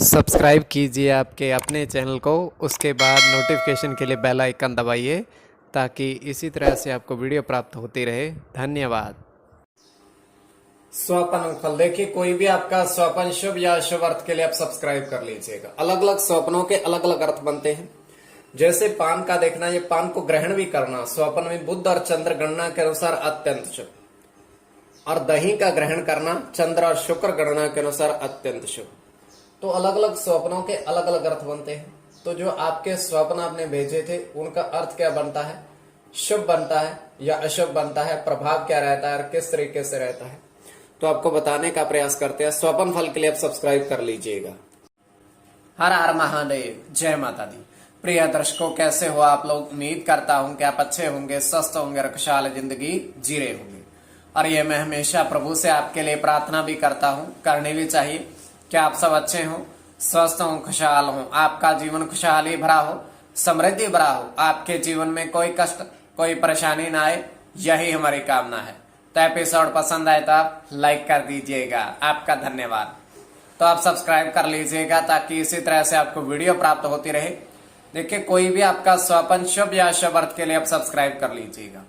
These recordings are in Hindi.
सब्सक्राइब कीजिए आपके अपने चैनल को, उसके बाद नोटिफिकेशन के लिए बेल आइकन दबाइए ताकि इसी तरह से आपको वीडियो प्राप्त होती रहे। धन्यवाद। स्वप्न फल देखिए, कोई भी आपका स्वप्न शुभ या अशुभ अर्थ के लिए आप सब्सक्राइब कर लीजिएगा। अलग अलग स्वप्नों के अलग अलग अर्थ बनते हैं। जैसे पान का देखना, ये पान को ग्रहण भी करना स्वप्न में बुध और चंद्र गणना के अनुसार अत्यंत शुभ, और दही का ग्रहण करना चंद्र और शुक्र गणना के अनुसार अत्यंत शुभ। तो अलग अलग स्वप्नों के अलग अलग अर्थ बनते हैं। तो जो आपके स्वप्न आपने भेजे थे उनका अर्थ क्या बनता है, शुभ बनता है या अशुभ बनता है, प्रभाव क्या रहता है और किस तरीके से रहता है, तो आपको बताने का प्रयास करते हैं। स्वप्न फल के लिए आप सब्सक्राइब कर लीजिएगा। हर हर महादेव, जय माता दी। प्रिय दर्शकों, कैसे हो आप लोग? उम्मीद करता हूं कि आप अच्छे होंगे, स्वस्थ होंगे और खुशहाल जिंदगी जी रहे होंगे। और ये मैं हमेशा प्रभु से आपके लिए प्रार्थना भी करता हूं, करनी भी चाहिए कि आप सब अच्छे हों, स्वस्थ हों, खुशहाल हों, आपका जीवन खुशहाली भरा हो, समृद्धि भरा हो, आपके जीवन में कोई कष्ट कोई परेशानी ना आए, यही हमारी कामना है। तो एपिसोड पसंद आए तो आप लाइक कर दीजिएगा, आपका धन्यवाद। तो आप सब्सक्राइब कर लीजिएगा ताकि इसी तरह से आपको वीडियो प्राप्त होती रहे। देखिए, कोई भी आपका स्वप्न शुभ या अशुभ अर्थ के लिए आप सब्सक्राइब कर लीजिएगा।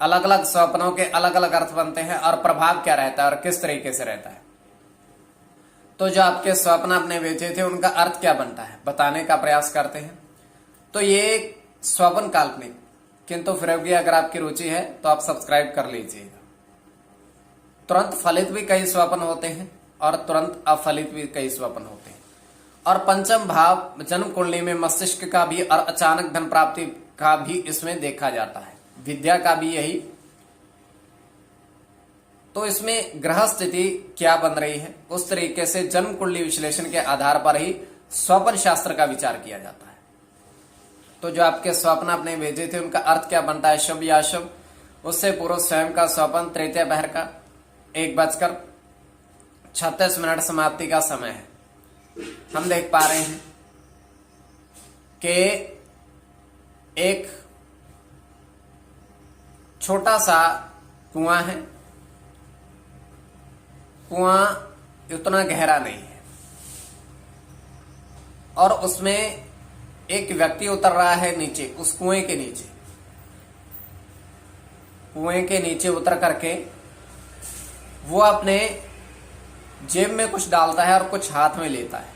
अलग अलग स्वप्नों के अलग अलग अर्थ बनते हैं और प्रभाव क्या रहता है और किस तरीके से रहता है। तो जो आपके स्वप्न आपने भेजे थे उनका अर्थ क्या बनता है, बताने का प्रयास करते हैं। तो ये स्वप्न काल्पनिक, किंतु फिर भी अगर आपकी रुचि है तो आप सब्सक्राइब कर लीजिएगा। तुरंत फलित भी कई स्वप्न होते हैं और तुरंत अफलित भी कई स्वप्न होते हैं। और पंचम भाव जन्म कुंडली में मस्तिष्क का भी और अचानक धन प्राप्ति का भी इसमें देखा जाता है, विद्या का भी यही। तो इसमें ग्रह स्थिति क्या बन रही है, उस तरीके से जन्म कुंडली विश्लेषण के आधार पर ही स्वप्न शास्त्र का विचार किया जाता है। तो जो आपके स्वप्न आपने भेजे थे उनका अर्थ क्या बनता है, शुभ या अशुभ, उससे पूर्व स्वयं का स्वप्न तृतीय पहर का 1:36 समाप्ति का समय है। हम देख पा रहे हैं कि एक छोटा सा कुआं है। कुआं उतना गहरा नहीं है और उसमें एक व्यक्ति उतर रहा है नीचे, उस कुएं के नीचे। कुएं के नीचे उतर करके वो अपने जेब में कुछ डालता है और कुछ हाथ में लेता है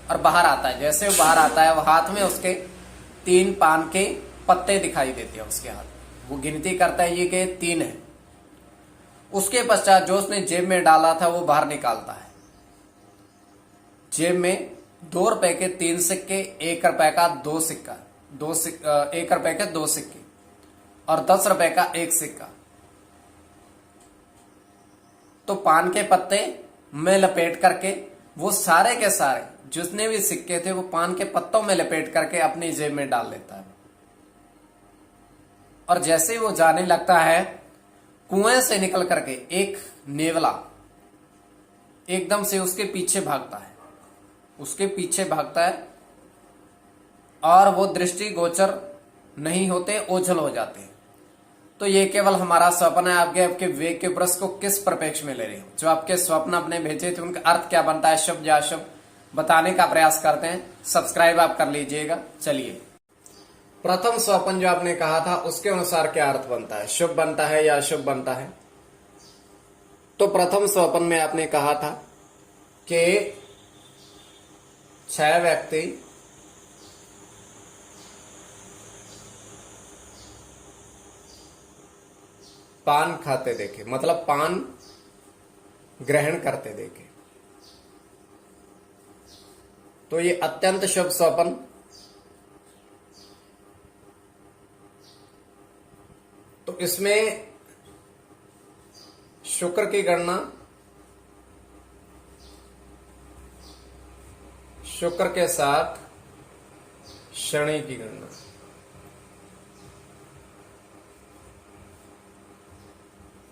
और बाहर आता है। जैसे वो बाहर आता है, वो हाथ में उसके 3 पान के पत्ते दिखाई देते हैं उसके हाथ। वो गिनती करता है ये कि 3 है। उसके पश्चात जो उसने जेब में डाला था वो बाहर निकालता है। जेब में 2 रुपए के 3 सिक्के, 1 रुपए का 2 सिक्का, 1 रुपए के 2 सिक्के और 10 रुपए का 1 सिक्का। तो पान के पत्ते में लपेट करके वो सारे के सारे जितने भी सिक्के थे वो पान के पत्तों में लपेट करके अपनी जेब में डाल लेता है। और जैसे ही वो जाने लगता है, कुएं से निकल करके एक नेवला एकदम से उसके पीछे भागता है, उसके पीछे भागता है और वो दृष्टि गोचर नहीं होते, ओझल हो जाते हैं। तो ये केवल हमारा स्वप्न है। आपके विवेक के प्रश्न को किस परिप्रेक्ष्य में ले रहे हो। जो आपके स्वप्न अपने भेजे थे उनका अर्थ क्या बनता है, शुभ या अशुभ, बताने का प्रयास करते हैं। सब्सक्राइब आप कर लीजिएगा। चलिए, प्रथम स्वप्न जो आपने कहा था उसके अनुसार क्या अर्थ बनता है, शुभ बनता है या अशुभ बनता है। तो प्रथम स्वप्न में आपने कहा था कि 6 व्यक्ति पान खाते देखे, मतलब पान ग्रहण करते देखे। तो ये अत्यंत शुभ स्वप्न। तो इसमें शुक्र की गणना, शुक्र के साथ शनि की गणना,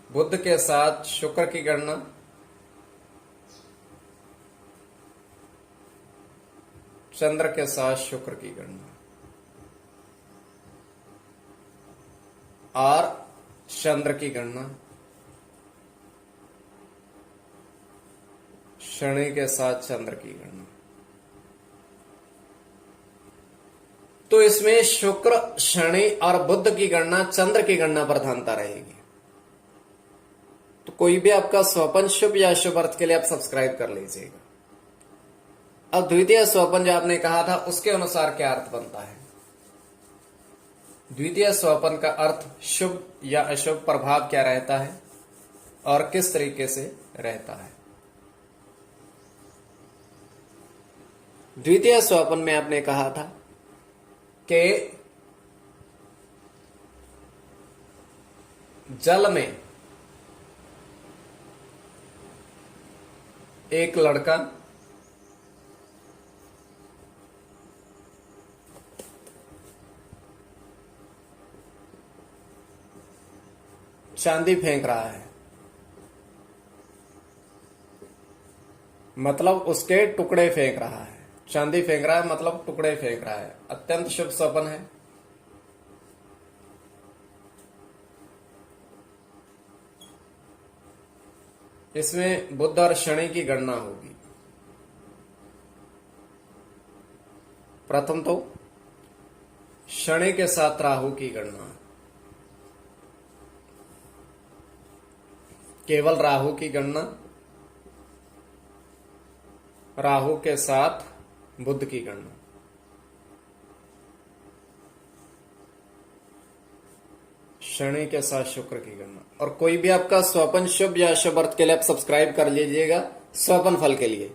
बुध के साथ शुक्र की गणना, चंद्र के साथ शुक्र की गणना और चंद्र की गणना, शनि के साथ चंद्र की गणना। तो इसमें शुक्र, शनि और बुध की गणना, चंद्र की गणना प्रधानता रहेगी। तो कोई भी आपका स्वपन शुभ या शुभ अर्थ के लिए आप सब्सक्राइब कर लीजिएगा। अब द्वितीय स्वपन जो आपने कहा था उसके अनुसार क्या अर्थ बनता है। द्वितीय स्वपन का अर्थ शुभ या अशुभ प्रभाव क्या रहता है और किस तरीके से रहता है। द्वितीय स्वपन में आपने कहा था कि जल में एक लड़का चांदी फेंक रहा है, मतलब उसके टुकड़े फेंक रहा है। चांदी फेंक रहा है मतलब टुकड़े फेंक रहा है। अत्यंत शुभ स्वप्न है। इसमें बुध और शनि की गणना होगी। प्रथम तो शनि के साथ राहु की गणना, केवल राहु की गणना, राहु के साथ बुध की गणना, शनि के साथ शुक्र की गणना। और कोई भी आपका स्वपन शुभ या शुभ अर्थ के लिए आप सब्सक्राइब कर लीजिएगा स्वपन फल के लिए।